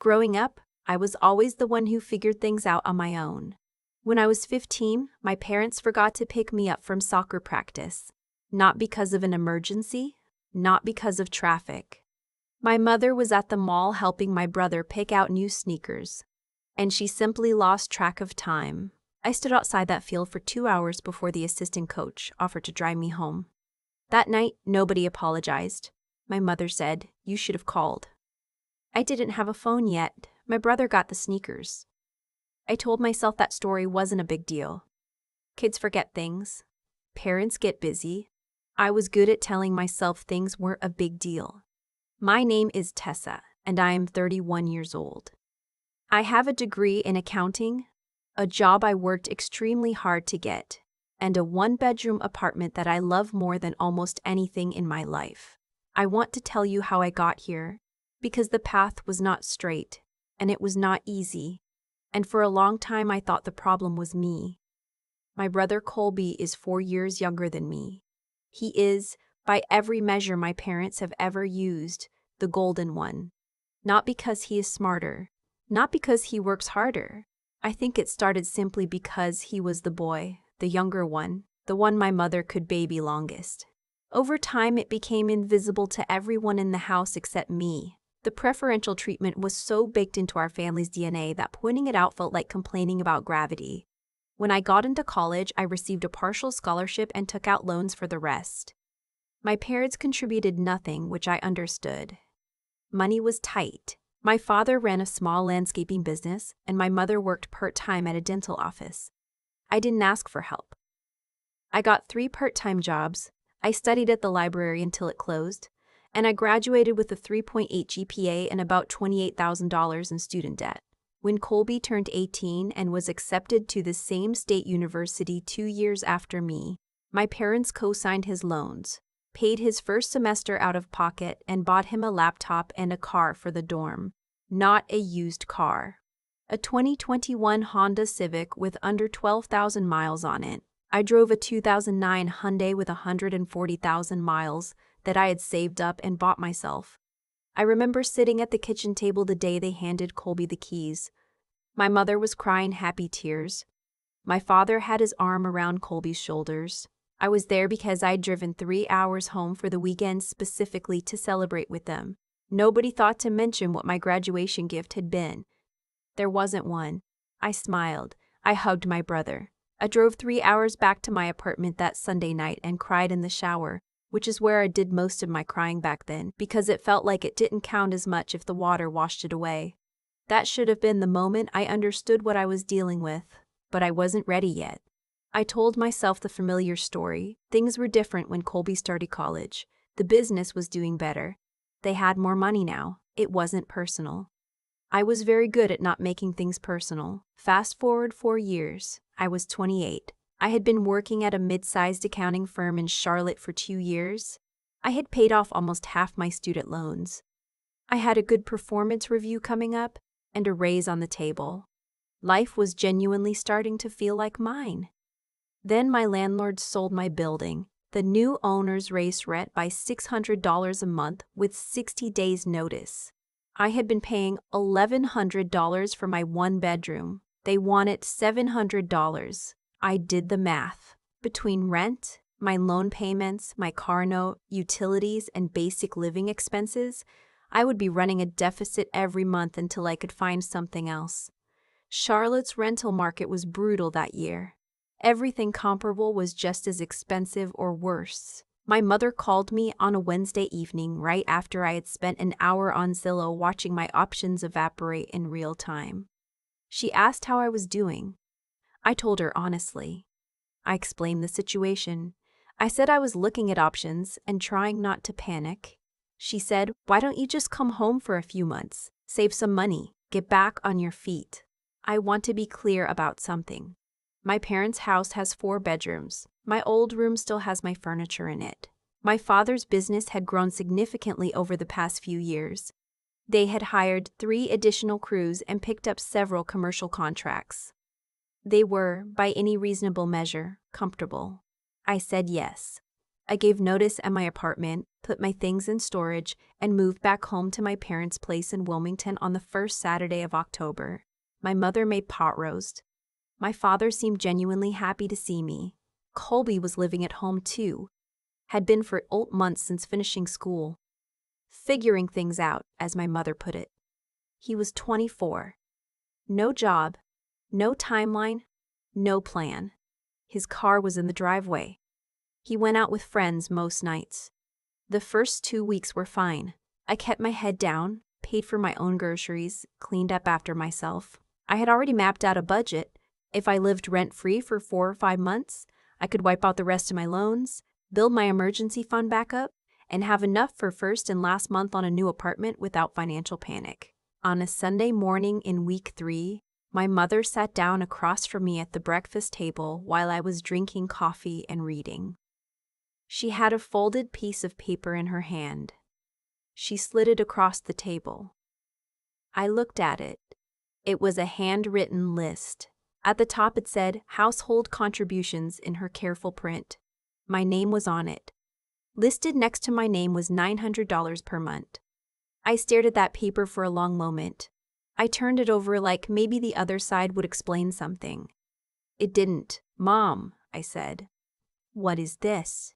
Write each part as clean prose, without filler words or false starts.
Growing up, I was always the one who figured things out on my own. When I was 15, my parents forgot to pick me up from soccer practice. Not because of an emergency, not because of traffic. My mother was at the mall helping my brother pick out new sneakers, and she simply lost track of time. I stood outside that field for 2 hours before the assistant coach offered to drive me home. That night, nobody apologized. My mother said, "You should have called." I didn't have a phone yet. My brother got the sneakers. I told myself that story wasn't a big deal. Kids forget things. Parents get busy. I was good at telling myself things weren't a big deal. My name is Tessa, and I am 31 years old. I have a degree in accounting, a job I worked extremely hard to get, and a one-bedroom apartment that I love more than almost anything in my life. I want to tell you how I got here, because the path was not straight, and it was not easy, and for a long time I thought the problem was me. My brother Colby is 4 years younger than me. He is, by every measure my parents have ever used, the golden one. Not because he is smarter, not because he works harder. I think it started simply because he was the boy, the younger one, the one my mother could baby longest. Over time it became invisible to everyone in the house except me. The preferential treatment was so baked into our family's DNA that pointing it out felt like complaining about gravity. When I got into college, I received a partial scholarship and took out loans for the rest. My parents contributed nothing, which I understood. Money was tight. My father ran a small landscaping business, and my mother worked part-time at a dental office. I didn't ask for help. I got 3 part-time jobs. I studied at the library until it closed, and I graduated with a 3.8 GPA and about $28,000 in student debt. When Colby turned 18 and was accepted to the same state university 2 years after me, my parents co-signed his loans, paid his first semester out of pocket, and bought him a laptop and a car for the dorm. Not a used car. A 2021 Honda Civic with under 12,000 miles on it. I drove a 2009 Hyundai with 140,000 miles that I had saved up and bought myself. I remember sitting at the kitchen table the day they handed Colby the keys. My mother was crying happy tears. My father had his arm around Colby's shoulders. I was there because I'd driven 3 hours home for the weekend specifically to celebrate with them. Nobody thought to mention what my graduation gift had been. There wasn't one. I smiled. I hugged my brother. I drove 3 hours back to my apartment that Sunday night and cried in the shower, which is where I did most of my crying back then, because it felt like it didn't count as much if the water washed it away. That should have been the moment I understood what I was dealing with, but I wasn't ready yet. I told myself the familiar story. Things were different when Colby started college. The business was doing better. They had more money now. It wasn't personal. I was very good at not making things personal. Fast forward 4 years. I was 28. I had been working at a mid-sized accounting firm in Charlotte for 2 years. I had paid off almost half my student loans. I had a good performance review coming up and a raise on the table. Life was genuinely starting to feel like mine. Then my landlord sold my building. The new owners raised rent by $600 a month with 60 days notice. I had been paying $1,100 for my 1-bedroom. They wanted $700. I did the math. Between rent, my loan payments, my car note, utilities, and basic living expenses, I would be running a deficit every month until I could find something else. Charlotte's rental market was brutal that year. Everything comparable was just as expensive or worse. My mother called me on a Wednesday evening right after I had spent an hour on Zillow watching my options evaporate in real time. She asked how I was doing. I told her honestly. I explained the situation. I said I was looking at options and trying not to panic. She said, "Why don't you just come home for a few months, save some money, get back on your feet?" I want to be clear about something. My parents' house has 4 bedrooms. My old room still has my furniture in it. My father's business had grown significantly over the past few years. They had hired 3 additional crews and picked up several commercial contracts. They were, by any reasonable measure, comfortable. I said yes. I gave notice at my apartment, put my things in storage, and moved back home to my parents' place in Wilmington on the first Saturday of October. My mother made pot roast. My father seemed genuinely happy to see me. Colby was living at home too. Had been for 8 months since finishing school. Figuring things out, as my mother put it. He was 24. No job, no timeline, no plan. His car was in the driveway. He went out with friends most nights. The first 2 weeks were fine. I kept my head down, paid for my own groceries, cleaned up after myself. I had already mapped out a budget. If I lived rent-free for 4 or 5 months, I could wipe out the rest of my loans, build my emergency fund back up, and have enough for first and last month on a new apartment without financial panic. On a Sunday morning in week 3, my mother sat down across from me at the breakfast table while I was drinking coffee and reading. She had a folded piece of paper in her hand. She slid it across the table. I looked at it. It was a handwritten list. At the top it said, "Household contributions" in her careful print. My name was on it. Listed next to my name was $900 per month. I stared at that paper for a long moment. I turned it over like maybe the other side would explain something. It didn't. "Mom," I said. "What is this?"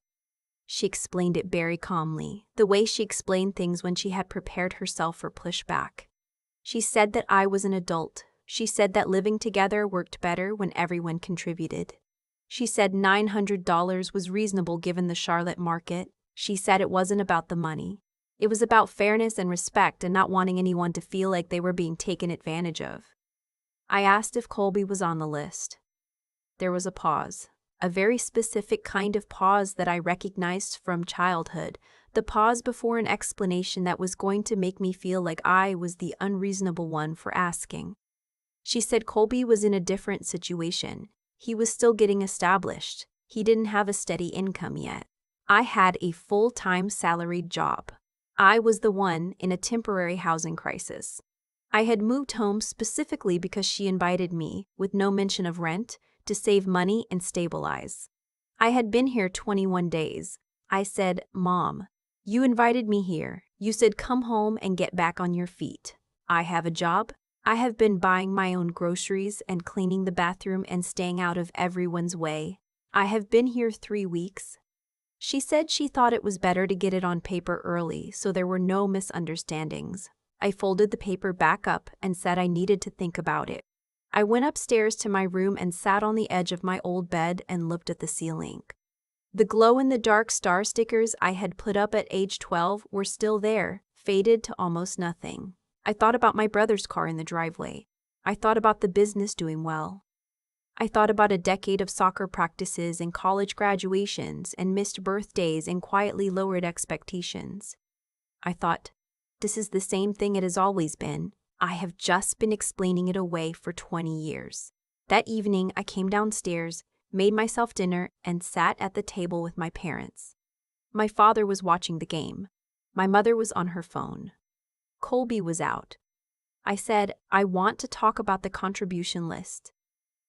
She explained it very calmly, the way she explained things when she had prepared herself for pushback. She said that I was an adult. She said that living together worked better when everyone contributed. She said $900 was reasonable given the Charlotte market. She said it wasn't about the money. It was about fairness and respect and not wanting anyone to feel like they were being taken advantage of. I asked if Colby was on the list. There was a pause. A very specific kind of pause that I recognized from childhood, the pause before an explanation that was going to make me feel like I was the unreasonable one for asking. She said Colby was in a different situation. He was still getting established. He didn't have a steady income yet. I had a full-time salaried job. I was the one in a temporary housing crisis. I had moved home specifically because she invited me, with no mention of rent, to save money and stabilize. I had been here 21 days. I said, "Mom, you invited me here. You said come home and get back on your feet. I have a job. I have been buying my own groceries and cleaning the bathroom and staying out of everyone's way. I have been here 3 weeks." She said she thought it was better to get it on paper early so there were no misunderstandings. I folded the paper back up and said I needed to think about it. I went upstairs to my room and sat on the edge of my old bed and looked at the ceiling. The glow-in-the-dark star stickers I had put up at age 12 were still there, faded to almost nothing. I thought about my brother's car in the driveway. I thought about the business doing well. I thought about a decade of soccer practices and college graduations and missed birthdays and quietly lowered expectations. I thought, this is the same thing it has always been. I have just been explaining it away for 20 years. That evening, I came downstairs, made myself dinner, and sat at the table with my parents. My father was watching the game. My mother was on her phone. Colby was out. I said, "I want to talk about the contribution list."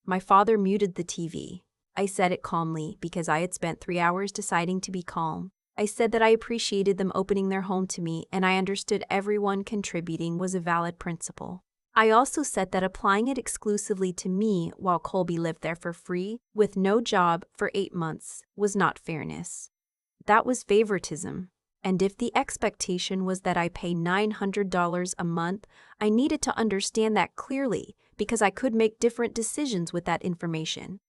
My father muted the TV. I said it calmly because I had spent 3 hours deciding to be calm. I said that I appreciated them opening their home to me and I understood everyone contributing was a valid principle. I also said that applying it exclusively to me while Colby lived there for free, with no job for 8 months, was not fairness. That was favoritism. And if the expectation was that I pay $900 a month, I needed to understand that clearly because I could make different decisions with that information.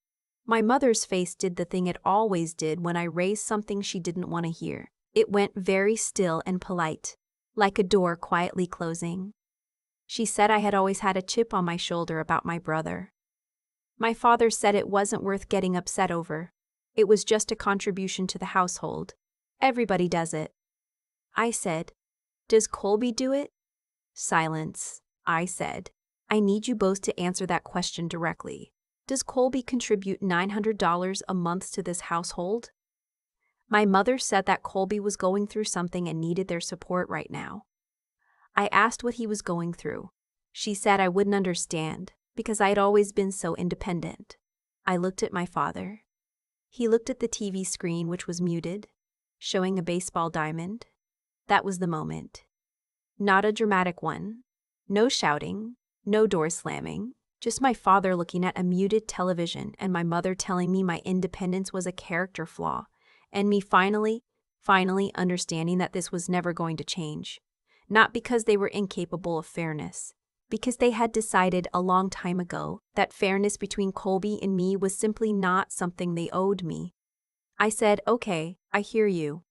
My mother's face did the thing it always did when I raised something she didn't want to hear. It went very still and polite, like a door quietly closing. She said I had always had a chip on my shoulder about my brother. My father said it wasn't worth getting upset over. It was just a contribution to the household. Everybody does it. I said, "Does Colby do it?" Silence. I said, "I need you both to answer that question directly. Does Colby contribute $900 a month to this household?" My mother said that Colby was going through something and needed their support right now. I asked what he was going through. She said I wouldn't understand because I had always been so independent. I looked at my father. He looked at the TV screen, which was muted. showing a baseball diamond. That was the moment. Not a dramatic one. No shouting, no door slamming, just my father looking at a muted television and my mother telling me my independence was a character flaw, and me finally understanding that this was never going to change. Not because they were incapable of fairness, because they had decided a long time ago that fairness between Colby and me was simply not something they owed me. I said, "Okay, I hear you."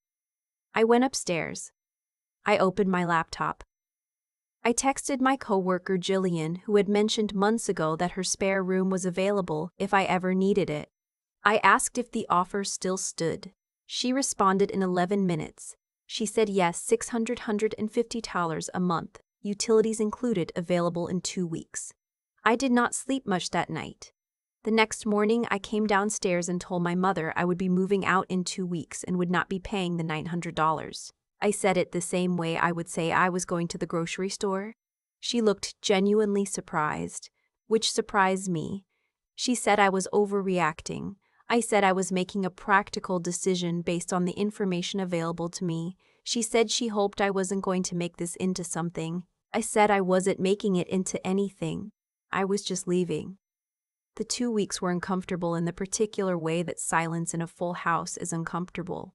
I went upstairs. I opened my laptop. I texted my coworker Jillian, who had mentioned months ago that her spare room was available if I ever needed it. I asked if the offer still stood. She responded in 11 minutes. She said yes, $650 a month, utilities included, available in 2 weeks. I did not sleep much that night. The next morning, I came downstairs and told my mother I would be moving out in 2 weeks and would not be paying the $900. I said it the same way I would say I was going to the grocery store. She looked genuinely surprised, which surprised me. She said I was overreacting. I said I was making a practical decision based on the information available to me. She said she hoped I wasn't going to make this into something. I said I wasn't making it into anything. I was just leaving. The 2 weeks were uncomfortable in the particular way that silence in a full house is uncomfortable.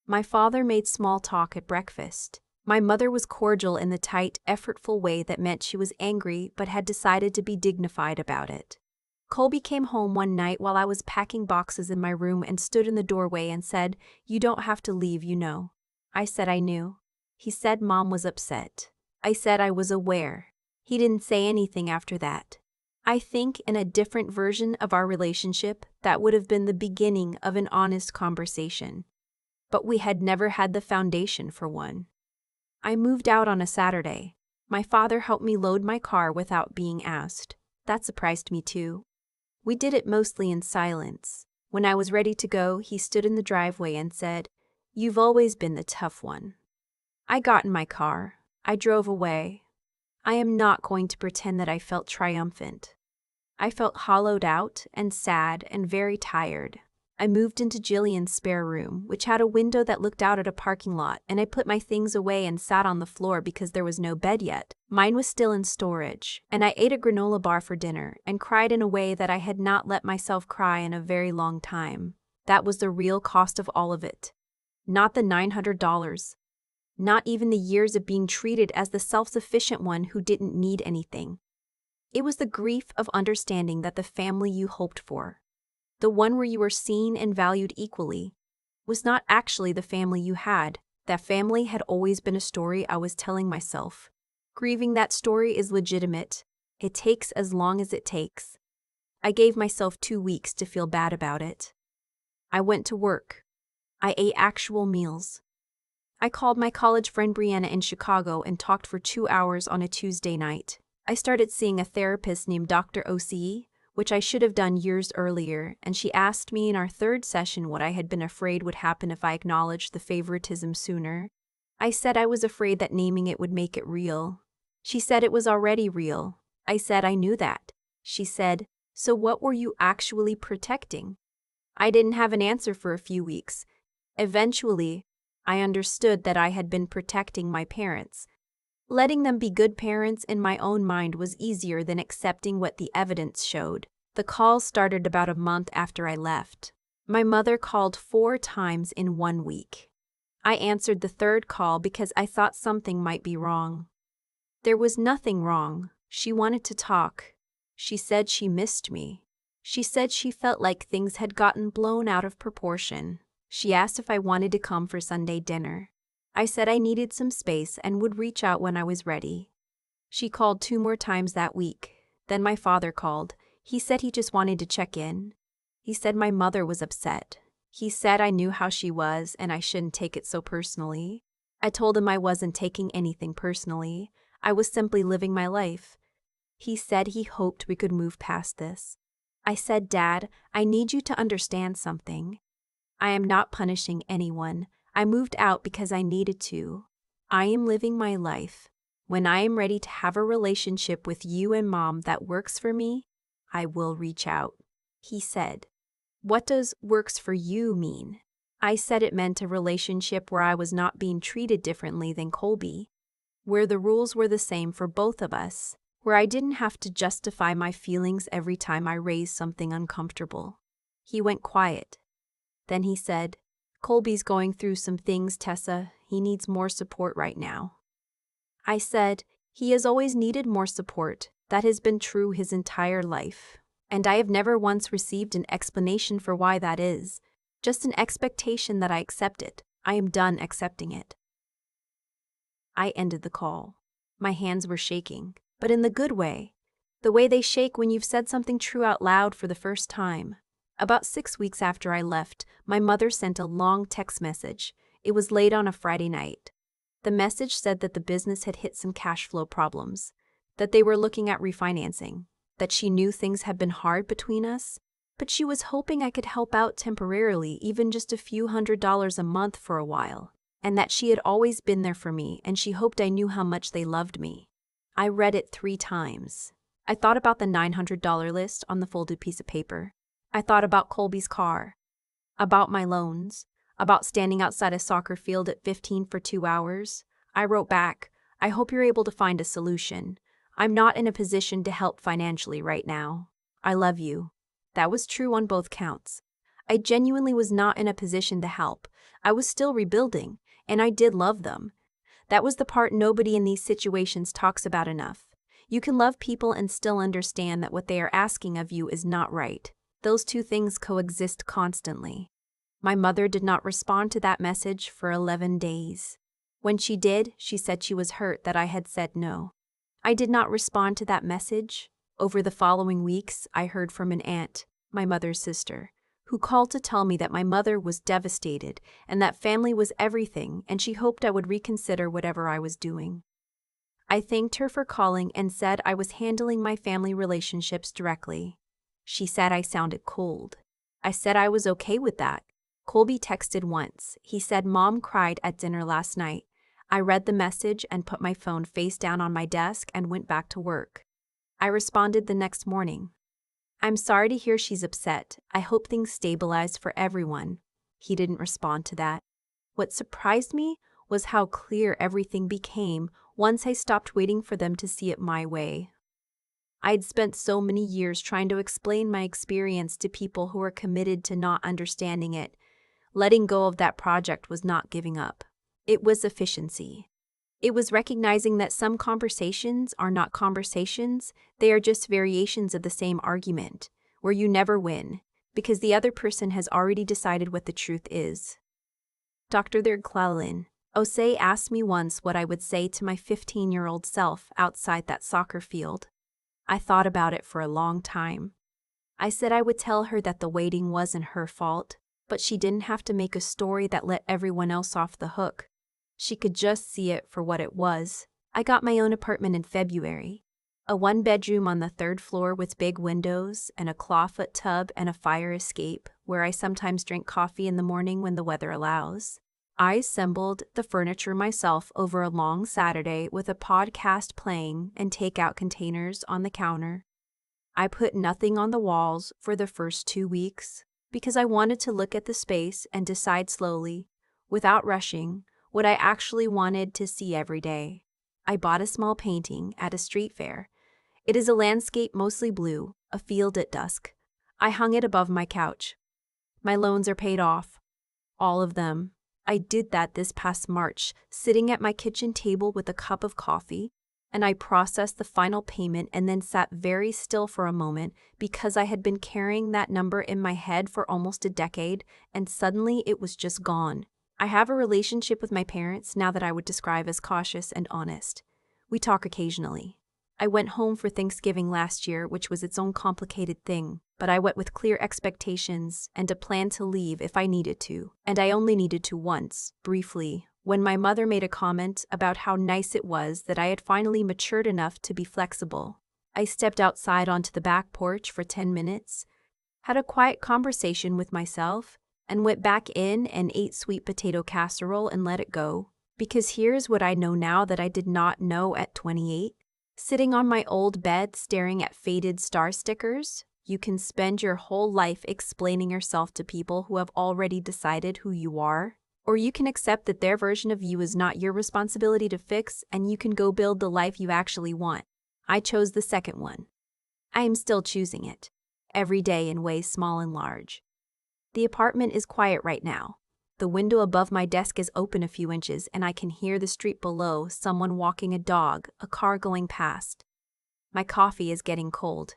My father made small talk at breakfast. My mother was cordial in the tight, effortful way that meant she was angry but had decided to be dignified about it. Colby came home one night while I was packing boxes in my room and stood in the doorway and said, "You don't have to leave, you know." I said I knew. He said Mom was upset. I said I was aware. He didn't say anything after that. I think in a different version of our relationship, that would have been the beginning of an honest conversation. But we had never had the foundation for one. I moved out on a Saturday. My father helped me load my car without being asked. That surprised me too. We did it mostly in silence. When I was ready to go, he stood in the driveway and said, "You've always been the tough one." I got in my car. I drove away. I am not going to pretend that I felt triumphant. I felt hollowed out and sad and very tired. I moved into Jillian's spare room, which had a window that looked out at a parking lot, and I put my things away and sat on the floor because there was no bed yet. Mine was still in storage, and I ate a granola bar for dinner and cried in a way that I had not let myself cry in a very long time. That was the real cost of all of it. Not the $900. Not even the years of being treated as the self-sufficient one who didn't need anything. It was the grief of understanding that the family you hoped for, the one where you were seen and valued equally, was not actually the family you had. That family had always been a story I was telling myself. Grieving that story is legitimate. It takes as long as it takes. I gave myself 2 weeks to feel bad about it. I went to work. I ate actual meals. I called my college friend Brianna in Chicago and talked for 2 hours on a Tuesday night. I started seeing a therapist named Dr. OCE, which I should have done years earlier, and she asked me in our 3rd session what I had been afraid would happen if I acknowledged the favoritism sooner. I said I was afraid that naming it would make it real. She said it was already real. I said I knew that. She said, "So what were you actually protecting?" I didn't have an answer for a few weeks. Eventually, I understood that I had been protecting my parents. Letting them be good parents in my own mind was easier than accepting what the evidence showed. The calls started about a month after I left. My mother called 4 times in 1 week. I answered the 3rd call because I thought something might be wrong. There was nothing wrong. She wanted to talk. She said she missed me. She said she felt like things had gotten blown out of proportion. She asked if I wanted to come for Sunday dinner. I said I needed some space and would reach out when I was ready. She called 2 more times that week. Then my father called. He said he just wanted to check in. He said my mother was upset. He said I knew how she was and I shouldn't take it so personally. I told him I wasn't taking anything personally. I was simply living my life. He said he hoped we could move past this. I said, "Dad, I need you to understand something. I am not punishing anyone. I moved out because I needed to. I am living my life. When I am ready to have a relationship with you and Mom that works for me, I will reach out." He said, "What does works for you mean?" I said it meant a relationship where I was not being treated differently than Colby, where the rules were the same for both of us, where I didn't have to justify my feelings every time I raised something uncomfortable. He went quiet. Then he said, "Colby's going through some things, Tessa. He needs more support right now." I said, "He has always needed more support. That has been true his entire life. And I have never once received an explanation for why that is. Just an expectation that I accept it. I am done accepting it." I ended the call. My hands were shaking, but in the good way. The way they shake when you've said something true out loud for the first time. About 6 weeks after I left, my mother sent a long text message. It was late on a Friday night. The message said that the business had hit some cash flow problems, that they were looking at refinancing, that she knew things had been hard between us, but she was hoping I could help out temporarily, even just a few $100s a month for a while, and that she had always been there for me and she hoped I knew how much they loved me. I read it 3 times. I thought about the $900 list on the folded piece of paper. I thought about Colby's car, about my loans, about standing outside a soccer field at 15 for 2 hours. I wrote back, "I hope you're able to find a solution. I'm not in a position to help financially right now. I love you." That was true on both counts. I genuinely was not in a position to help. I was still rebuilding, and I did love them. That was the part nobody in these situations talks about enough. You can love people and still understand that what they are asking of you is not right. Those two things coexist constantly. My mother did not respond to that message for 11 days. When she did, she said she was hurt that I had said no. I did not respond to that message. Over the following weeks, I heard from an aunt, my mother's sister, who called to tell me that my mother was devastated and that family was everything, and she hoped I would reconsider whatever I was doing. I thanked her for calling and said I was handling my family relationships directly. She said I sounded cold. I said I was okay with that. Colby texted once. He said Mom cried at dinner last night. I read the message and put my phone face down on my desk and went back to work. I responded the next morning. "I'm sorry to hear she's upset. I hope things stabilize for everyone." He didn't respond to that. What surprised me was how clear everything became once I stopped waiting for them to see it my way. I'd spent so many years trying to explain my experience to people who were committed to not understanding it. Letting go of that project was not giving up. It was efficiency. It was recognizing that some conversations are not conversations, they are just variations of the same argument, where you never win, because the other person has already decided what the truth is. Dr. Thirglalin Osei asked me once what I would say to my 15-year-old self outside that soccer field. I thought about it for a long time. I said I would tell her that the waiting wasn't her fault, but she didn't have to make a story that let everyone else off the hook. She could just see it for what it was. I got my own apartment in February. A 1-bedroom on the 3rd floor with big windows and a clawfoot tub and a fire escape where I sometimes drink coffee in the morning when the weather allows. I assembled the furniture myself over a long Saturday with a podcast playing and takeout containers on the counter. I put nothing on the walls for the first 2 weeks because I wanted to look at the space and decide slowly, without rushing, what I actually wanted to see every day. I bought a small painting at a street fair. It is a landscape mostly blue, a field at dusk. I hung it above my couch. My loans are paid off. All of them. I did that this past March, sitting at my kitchen table with a cup of coffee, and I processed the final payment and then sat very still for a moment because I had been carrying that number in my head for almost a decade, and suddenly it was just gone. I have a relationship with my parents now that I would describe as cautious and honest. We talk occasionally. I went home for Thanksgiving last year, which was its own complicated thing, but I went with clear expectations and a plan to leave if I needed to, and I only needed to once, briefly, when my mother made a comment about how nice it was that I had finally matured enough to be flexible. I stepped outside onto the back porch for 10 minutes, had a quiet conversation with myself, and went back in and ate sweet potato casserole and let it go. Because here's what I know now that I did not know at 28. Sitting on my old bed staring at faded star stickers, You can spend your whole life explaining yourself to people who have already decided who you are, or you can accept that their version of you is not your responsibility to fix and you can go build the life you actually want. I chose the second one. I am still choosing it, every day in ways small and large. The apartment is quiet right now. The window above my desk is open a few inches and I can hear the street below, someone walking a dog, a car going past. My coffee is getting cold.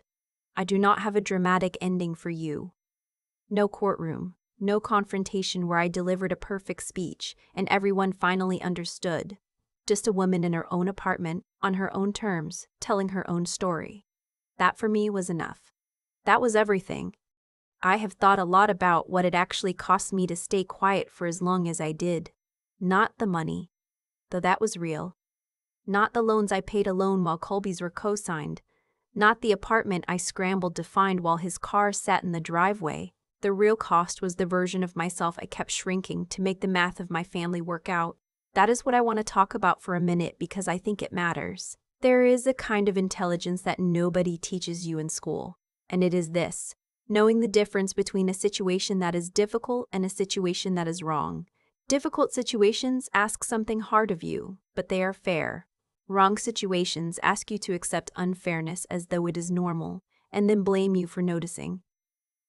I do not have a dramatic ending for you. No courtroom, no confrontation where I delivered a perfect speech and everyone finally understood. Just a woman in her own apartment, on her own terms, telling her own story. That for me was enough. That was everything. I have thought a lot about what it actually cost me to stay quiet for as long as I did. Not the money, though that was real. Not the loans I paid alone while Colby's were co-signed. Not the apartment I scrambled to find while his car sat in the driveway. The real cost was the version of myself I kept shrinking to make the math of my family work out. That is what I want to talk about for a minute because I think it matters. There is a kind of intelligence that nobody teaches you in school, and it is this: knowing the difference between a situation that is difficult and a situation that is wrong. Difficult situations ask something hard of you, but they are fair. Wrong situations ask you to accept unfairness as though it is normal, and then blame you for noticing.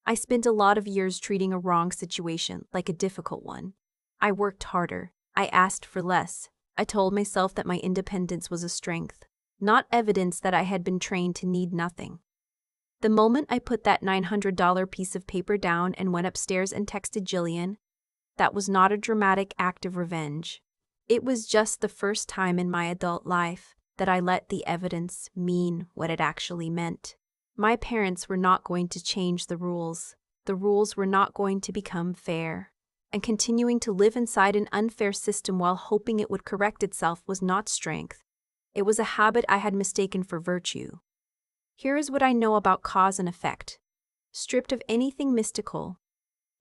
I spent a lot of years treating a wrong situation like a difficult one. I worked harder. I asked for less. I told myself that my independence was a strength, not evidence that I had been trained to need nothing. The moment I put that $900 piece of paper down and went upstairs and texted Jillian, that was not a dramatic act of revenge. It was just the first time in my adult life that I let the evidence mean what it actually meant. My parents were not going to change the rules. The rules were not going to become fair. And continuing to live inside an unfair system while hoping it would correct itself was not strength. It was a habit I had mistaken for virtue. Here is what I know about cause and effect. Stripped of anything mystical,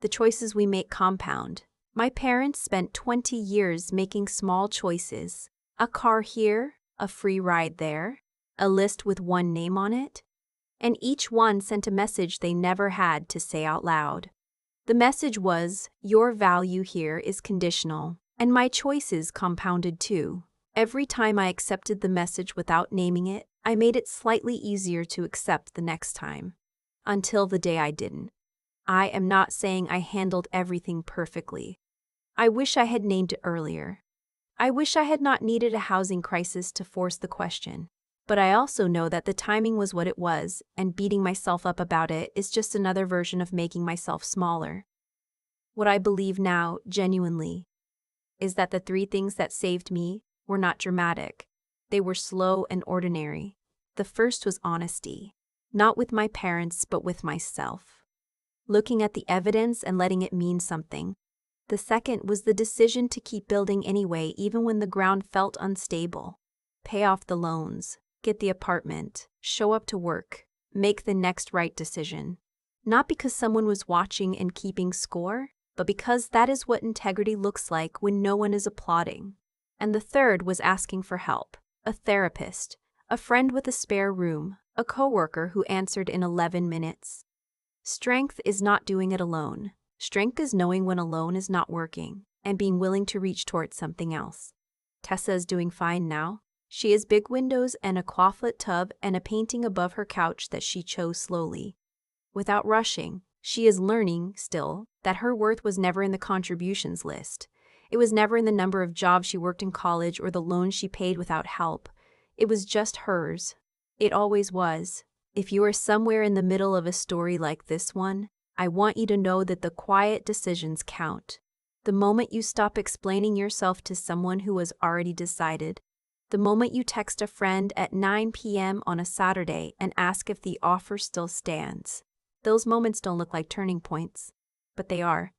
the choices we make compound. My parents spent 20 years making small choices. A car here, a free ride there, a list with one name on it. And each one sent a message they never had to say out loud. The message was, your value here is conditional, and my choices compounded too. Every time I accepted the message without naming it, I made it slightly easier to accept the next time. Until the day I didn't. I am not saying I handled everything perfectly. I wish I had named it earlier. I wish I had not needed a housing crisis to force the question. But I also know that the timing was what it was, and beating myself up about it is just another version of making myself smaller. What I believe now, genuinely, is that the 3 things that saved me were not dramatic. They were slow and ordinary. The first was honesty, not with my parents, but with myself. Looking at the evidence and letting it mean something. The second was the decision to keep building anyway, even when the ground felt unstable. Pay off the loans, get the apartment, show up to work, make the next right decision. Not because someone was watching and keeping score, but because that is what integrity looks like when no one is applauding. And the third was asking for help. A therapist, a friend with a spare room, a coworker who answered in 11 minutes. Strength is not doing it alone. Strength is knowing when alone is not working, and being willing to reach towards something else. Tessa is doing fine now. She has big windows and a clawfoot tub and a painting above her couch that she chose slowly. Without rushing, she is learning, still, that her worth was never in the contributions list. It was never in the number of jobs she worked in college or the loans she paid without help. It was just hers. It always was. If you are somewhere in the middle of a story like this one, I want you to know that the quiet decisions count. The moment you stop explaining yourself to someone who has already decided, the moment you text a friend at 9 p.m. on a Saturday and ask if the offer still stands. Those moments don't look like turning points, but they are.